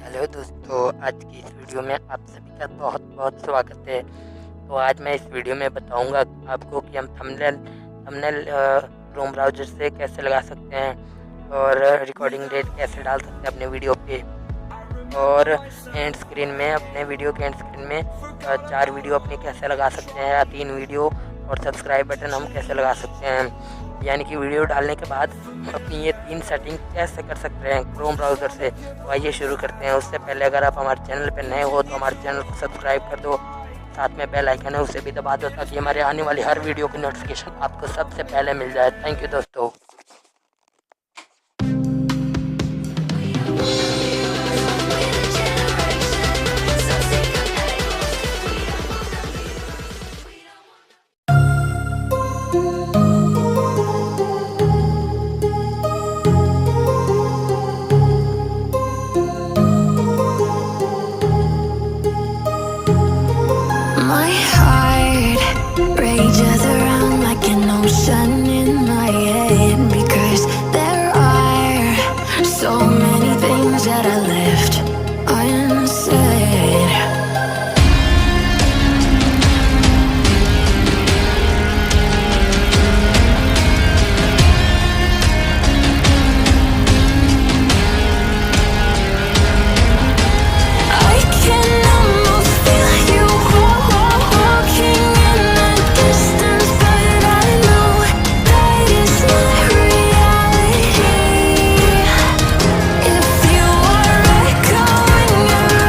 Hello दोस्तों, आज की इस वीडियो में आप सभी का बहुत बहुत स्वागत है। तो आज मैं इस वीडियो में बताऊंगा आपको कि हम थंबनेल क्रोम ब्राउज़र से कैसे लगा सकते हैं और रिकॉर्डिंग डेट कैसे डाल सकते हैं अपने वीडियो पे, और एंड स्क्रीन में अपने वीडियो के एंड स्क्रीन में 4 वीडियो अपनी कैसे लगा सकते हैं या 3 वीडियो, और सब्सक्राइब बटन हम कैसे लगा सकते हैं। यानी कि वीडियो डालने के बाद अपनी ये 3 सेटिंग कैसे कर सकते हैं क्रोम ब्राउज़र से। तो आइए शुरू करते हैं। उससे पहले अगर आप हमारे चैनल पर नए हो तो हमारे चैनल को सब्सक्राइब कर दो, साथ में बेल आइकन है उसे भी दबा दो ताकि हमारे आने वाली हर वीडियो की नोटिफिकेशन आपको सबसे पहले मिल जाए। थैंक यू दोस्तों। My heart rages around like an ocean in my head, because there are so many things that I left unsaid. I can almost feel you walking in the distance, but I know that is not reality. If you are echoing around